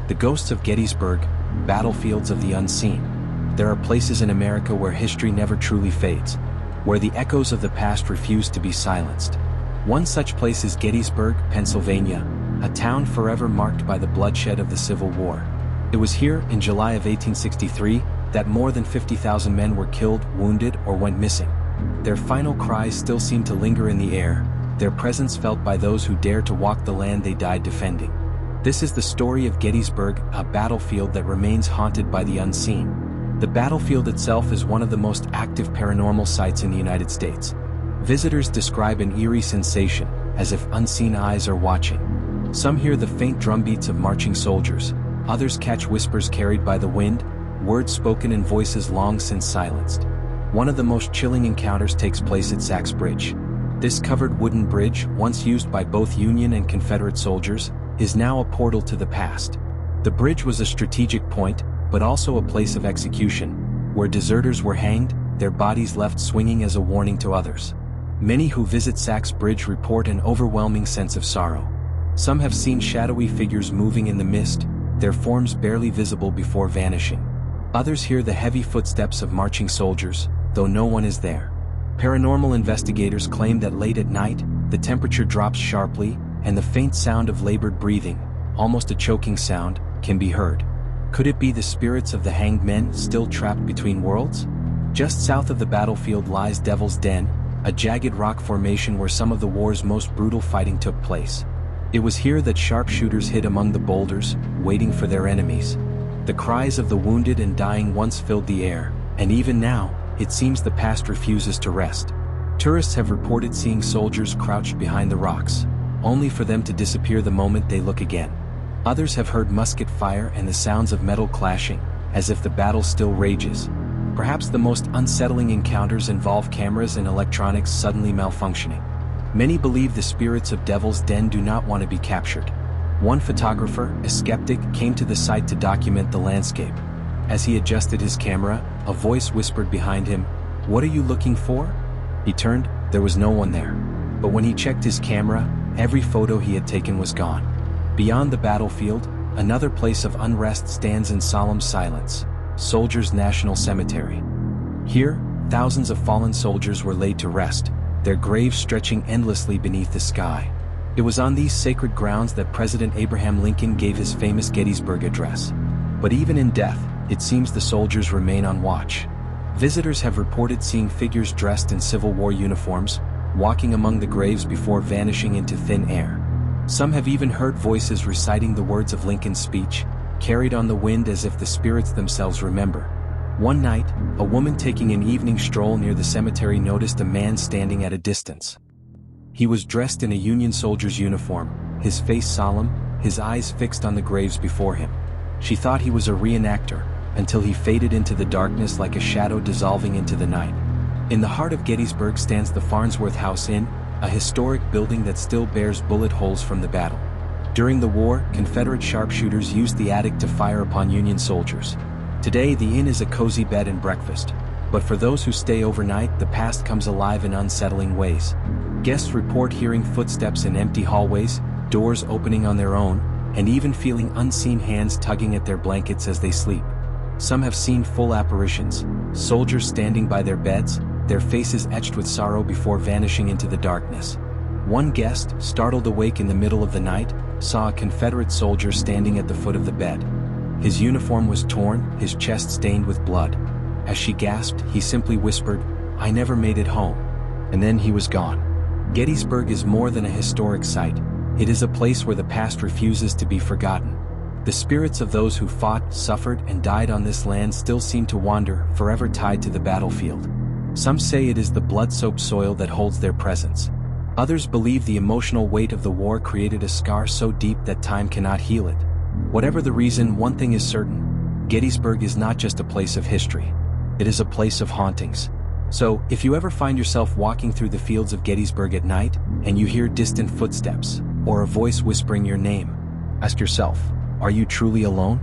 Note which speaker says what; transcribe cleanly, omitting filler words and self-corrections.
Speaker 1: The ghosts of Gettysburg, battlefields of the unseen. There are places in America where history never truly fades, where the echoes of the past refuse to be silenced. One such place is Gettysburg, Pennsylvania, a town forever marked by the bloodshed of the Civil War. It was here, in July of 1863, that more than 50,000 men were killed, wounded, or went missing. Their final cries still seem to linger in the air, their presence felt by those who dare to walk the land they died defending. This is the story of Gettysburg, a battlefield that remains haunted by the unseen. The battlefield itself is one of the most active paranormal sites in the United States. Visitors describe an eerie sensation, as if unseen eyes are watching. Some hear the faint drumbeats of marching soldiers, others catch whispers carried by the wind, words spoken in voices long since silenced. One of the most chilling encounters takes place at Sachs Bridge. This covered wooden bridge, once used by both Union and Confederate soldiers, is now a portal to the past. The bridge was a strategic point, but also a place of execution, where deserters were hanged, their bodies left swinging as a warning to others. Many who visit Sachs Bridge report an overwhelming sense of sorrow. Some have seen shadowy figures moving in the mist, their forms barely visible before vanishing. Others hear the heavy footsteps of marching soldiers, though no one is there. Paranormal investigators claim that late at night, the temperature drops sharply, and the faint sound of labored breathing, almost a choking sound, can be heard. Could it be the spirits of the hanged men still trapped between worlds? Just south of the battlefield lies Devil's Den, a jagged rock formation where some of the war's most brutal fighting took place. It was here that sharpshooters hid among the boulders, waiting for their enemies. The cries of the wounded and dying once filled the air, and even now, it seems the past refuses to rest. Tourists have reported seeing soldiers crouched behind the rocks, only for them to disappear the moment they look again. Others have heard musket fire and the sounds of metal clashing, as if the battle still rages. Perhaps the most unsettling encounters involve cameras and electronics suddenly malfunctioning. Many believe the spirits of Devil's Den do not want to be captured. One photographer, a skeptic, came to the site to document the landscape. As he adjusted his camera, a voice whispered behind him, "What are you looking for?" He turned, there was no one there. But when he checked his camera, every photo he had taken was gone. Beyond the battlefield, another place of unrest stands in solemn silence, Soldiers' National Cemetery. Here, thousands of fallen soldiers were laid to rest, their graves stretching endlessly beneath the sky. It was on these sacred grounds that President Abraham Lincoln gave his famous Gettysburg Address. But even in death, it seems the soldiers remain on watch. Visitors have reported seeing figures dressed in Civil War uniforms, walking among the graves before vanishing into thin air. Some have even heard voices reciting the words of Lincoln's speech, carried on the wind as if the spirits themselves remember. One night, a woman taking an evening stroll near the cemetery noticed a man standing at a distance. He was dressed in a Union soldier's uniform, his face solemn, his eyes fixed on the graves before him. She thought he was a reenactor, until he faded into the darkness like a shadow dissolving into the night. In the heart of Gettysburg stands the Farnsworth House Inn, a historic building that still bears bullet holes from the battle. During the war, Confederate sharpshooters used the attic to fire upon Union soldiers. Today, the inn is a cozy bed and breakfast. But for those who stay overnight, the past comes alive in unsettling ways. Guests report hearing footsteps in empty hallways, doors opening on their own, and even feeling unseen hands tugging at their blankets as they sleep. Some have seen full apparitions, soldiers standing by their beds, their faces etched with sorrow before vanishing into the darkness. One guest, startled awake in the middle of the night, saw a Confederate soldier standing at the foot of the bed. His uniform was torn, his chest stained with blood. As she gasped, he simply whispered, "I never made it home." And then he was gone. Gettysburg is more than a historic site. It is a place where the past refuses to be forgotten. The spirits of those who fought, suffered, and died on this land still seem to wander, forever tied to the battlefield. Some say it is the blood-soaked soil that holds their presence. Others believe the emotional weight of the war created a scar so deep that time cannot heal it. Whatever the reason, one thing is certain: Gettysburg is not just a place of history. It is a place of hauntings. So, if you ever find yourself walking through the fields of Gettysburg at night, and you hear distant footsteps, or a voice whispering your name, ask yourself, are you truly alone?